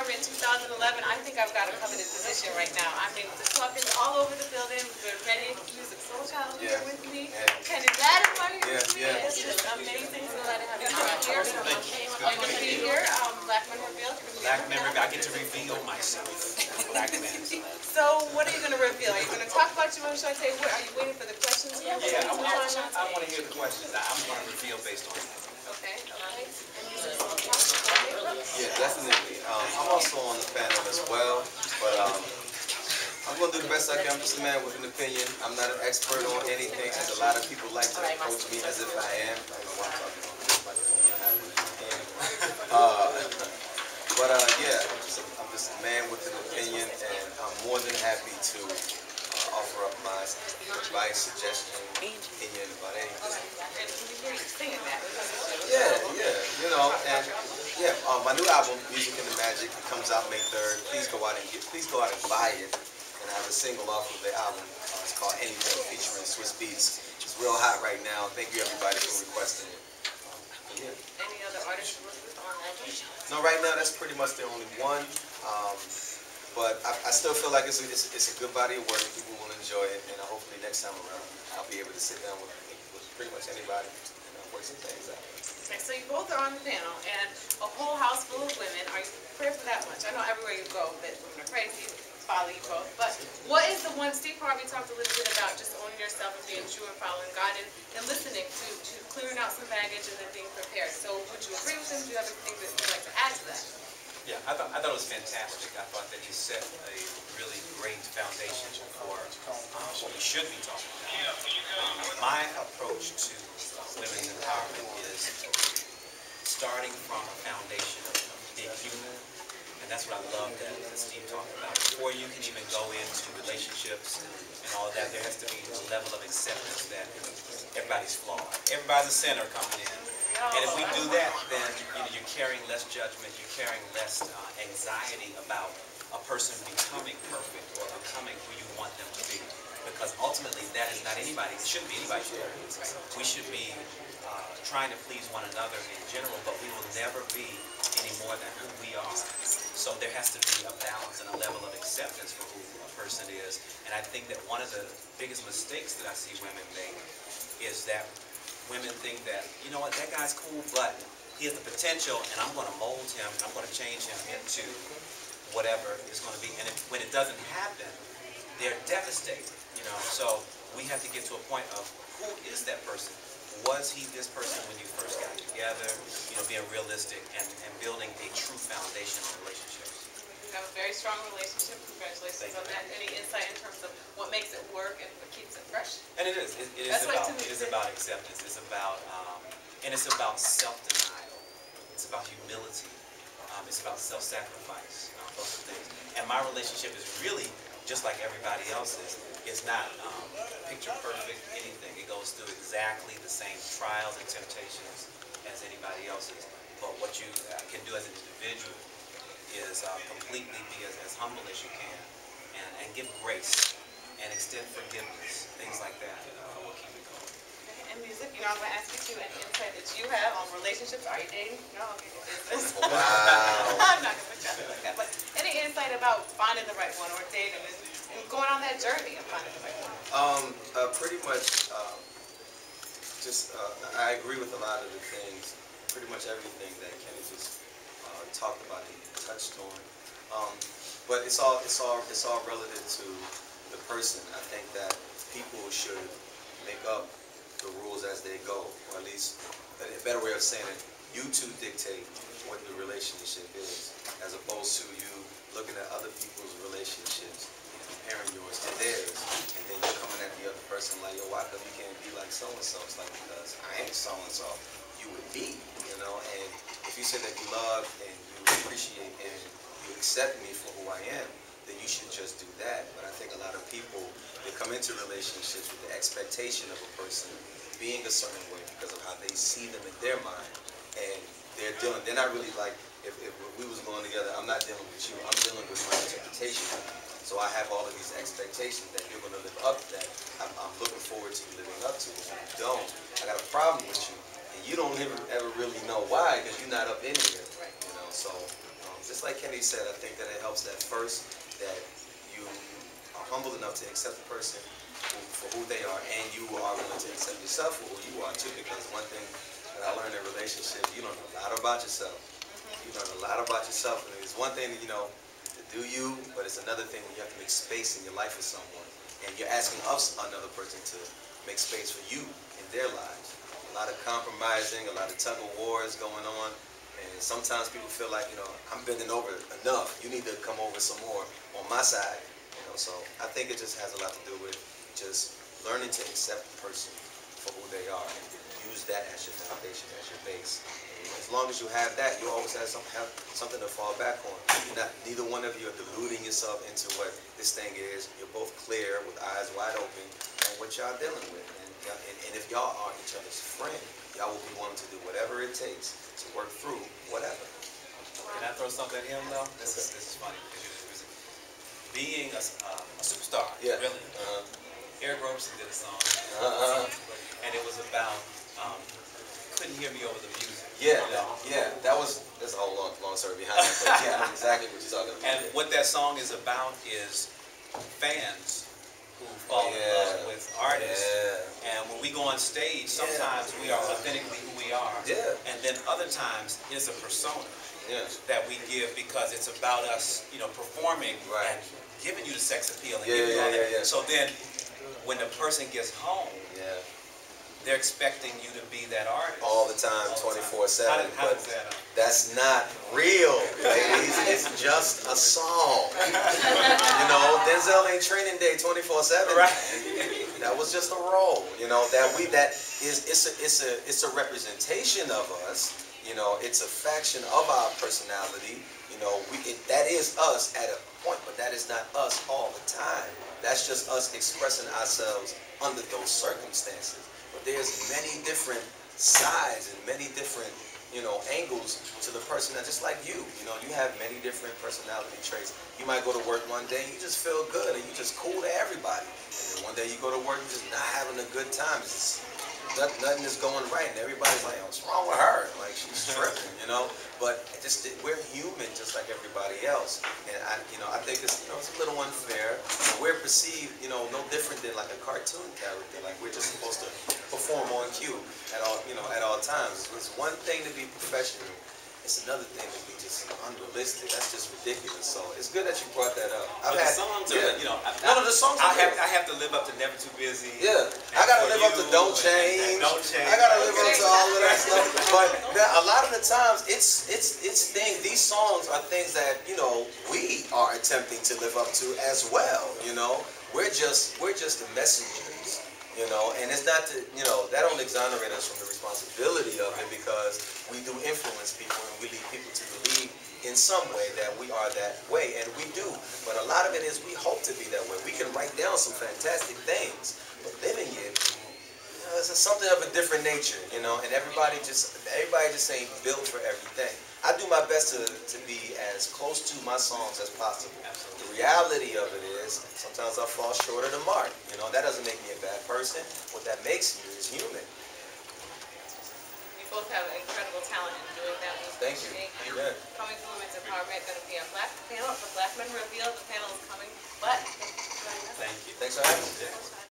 Department in 2011, I think I've got a coveted position right now. I mean, the talkers all over the building. We're ready. Musiq Soulchild here with me. Kenny Lattimore here with me. It's just amazing. So glad to have you here. I'm going to be here. Black men revealed. Black men revealed. I get to reveal myself. Black men. So what are you going to reveal? Are you going to talk about your own show? Are you waiting for the questions? Yeah, I want to hear the questions. I'm going to reveal based on that. Okay. Yeah, definitely. I'm also on the panel as well, but I'm going to do the best I can. I'm just a man with an opinion. I'm not an expert on anything, since a lot of people like to approach me as if I am. I don't know why I'm talking about this. Yeah, I'm just a man with an opinion, and I'm more than happy to offer up my advice, suggestion, opinion about anything. Yeah, you know, and yeah, my new album, Music and the Magic, comes out May 3rd. Please go out and buy it. And I have a single off of the album. It's called Anything, featuring Swiss Beats. It's real hot right now. Thank you everybody for requesting it. Yeah. Any other artists you work with on album? No, right now that's pretty much the only one. But I still feel like it's a good body of work. People will enjoy it, and hopefully next time around I'll be able to sit down with pretty much anybody and work some things out. Okay, so you both are on the panel, and a whole house full of women. Are you prepared for that much? I know everywhere you go that women are crazy, follow you both. But what is the one, Steve Harvey talked a little bit about just owning yourself and being true and following God and listening to clearing out some baggage and then being prepared. So would you agree with him? Do you have anything that you'd like to add to that? Yeah, I thought it was fantastic. I thought that you set a really great foundation for what we should be talking about. My approach to women's empowerment is starting from a foundation of being human. And that's what I love that Steve talked about. Before you can even go into relationships and all of that, there has to be a level of acceptance that everybody's flawed. Everybody's a sinner coming in. And if we do that, then you're carrying less judgment, you're carrying less anxiety about a person becoming perfect or becoming who you want them to be. Because ultimately, that is not anybody. It shouldn't be anybody's experience. We should be trying to please one another in general, but we will never be any more than who we are. So there has to be a balance and a level of acceptance for who a person is. And I think that one of the biggest mistakes that I see women make is that women think that, you know what, that guy's cool, but he has the potential, and I'm going to mold him, and I'm going to change him into whatever it's going to be. And when it doesn't happen, they're devastated, you know. So we have to get to a point of, who is that person? Was he this person when you first got together? You know, being realistic and building a true foundation of relationships. You have a very strong relationship. Congratulations on that. Any insight in terms of what makes it work and what keeps it fresh? And it is. It is about acceptance. It's about and it's about self-denial. It's about humility. It's about self-sacrifice. Those are things. And my relationship is really just like everybody else's. It's not picture perfect anything. It goes through exactly the same trials and temptations as anybody else's. But what you can do as an individual is completely be as humble as you can and give grace and extend forgiveness, things like that. Will keep it going. Okay, and music, you know, I'm going to ask you too, an insight that you have on relationships. Are you dating? No, okay, business. Wow. I'm not going to put you like that. But any insight about finding the right one or dating and going on that journey of finding the right one? Pretty much, I agree with a lot of the things, pretty much everything that Kenny just talked about and touched on. But it's all relative to the person. I think that people should make up the rules as they go, or at least a better way of saying it, you two dictate what the relationship is, as opposed to you looking at other people's relationships and comparing yours to theirs, and then you're coming at the other person like, yo, why come you can't be like so-and-so? It's like, because I ain't so-and-so, you would be, you know. And if you say that you love and you appreciate and you accept me for who I am, then you should just do that. But I think a lot of people, they come into relationships with the expectation of a person being a certain way because of how they see them in their mind. And they're not really like, if we was going together, I'm not dealing with you, I'm dealing with my interpretation of you. So I have all of these expectations that you're going to live up to, that I'm looking forward to you living up to. If you don't, I got a problem with you. And you don't ever really know why, because you're not up in here. You know, so just like Kenny said, I think that it helps that first that you are humble enough to accept the person for who they are, and you are willing to accept yourself for who you are too. Because one thing that I learned in relationships, you learn a lot about yourself. You learn a lot about yourself, and it's one thing, to do you, but it's another thing when you have to make space in your life for someone, and you're asking another person to make space for you in their lives. A lot of compromising, a lot of tug of wars going on, and sometimes people feel like, I'm bending over enough. You need to come over some more on my side. So I think it just has a lot to do with just learning to accept the person for who they are and use that as your foundation, as your base. And as long as you have that, you always have something to fall back on. Neither one of you are deluding yourself into what this thing is. You're both clear with eyes wide open on what y'all dealing with. And if y'all are each other's friend, y'all will be willing to do whatever it takes to work through whatever. Can I throw something at him though? This is funny. Being a superstar, really. Eric Roberson did a song, and it was about couldn't hear me over the music. Yeah. There's a whole long story behind it, but yeah, I know exactly what you're talking about. And what that song is about is fans who fall in love with artists. Yeah. And when we go on stage, sometimes we are authentically who we are. Yeah. And then other times it's a persona that we give because it's about us, performing and giving you the sex appeal. And So then when the person gets home, they're expecting you to be that artist. All the time, 24/7. How does that That's not real, ladies. It's just a song. Denzel ain't training day 24/7. Right. That was just a role. It's a representation of us. It's a faction of our personality. That is us at a point, but that is not us all the time. That's just us expressing ourselves under those circumstances. But there's many different sides and many different, angles to the person that just like you. You have many different personality traits. You might go to work one day and you just feel good and you just cool to everybody. And then one day you go to work and you're just not having a good time. Nothing is going right, and everybody's like, "What's wrong with her? Like she's tripping," But we're human, just like everybody else. And I think it's it's a little unfair. We're perceived, no different than like a cartoon character. Like we're just supposed to perform on cue at all times. It's one thing to be professional. It's another thing to be just unrealistic. That's just ridiculous. So it's good that you brought that up. The songs are, the songs are I have to live up to Never Too Busy. Yeah, I gotta live up to Don't Change. Don't Change. I gotta live up to all of that stuff. But a lot of the times, it's things. These songs are things that we are attempting to live up to as well. We're just the messengers. And it's not that don't exonerate us from the responsibility of it, because we do influence people and we lead people to believe in some way that we are that way, and we do. But a lot of it is we hope to be that way. We can write down some fantastic things, but living it, it's something of a different nature, and everybody just ain't built for everything. I do my best to be as close to my songs as possible. The reality of it is, sometimes I fall short of the mark. That doesn't make me a bad person. What that makes me is human. You both have incredible talent in doing that. Thank you. Yeah. Coming to Women's Empowerment, going to be a black panel. The Black Men Revealed. The panel is coming. But thank you for joining us. Thank you. Thanks for having me.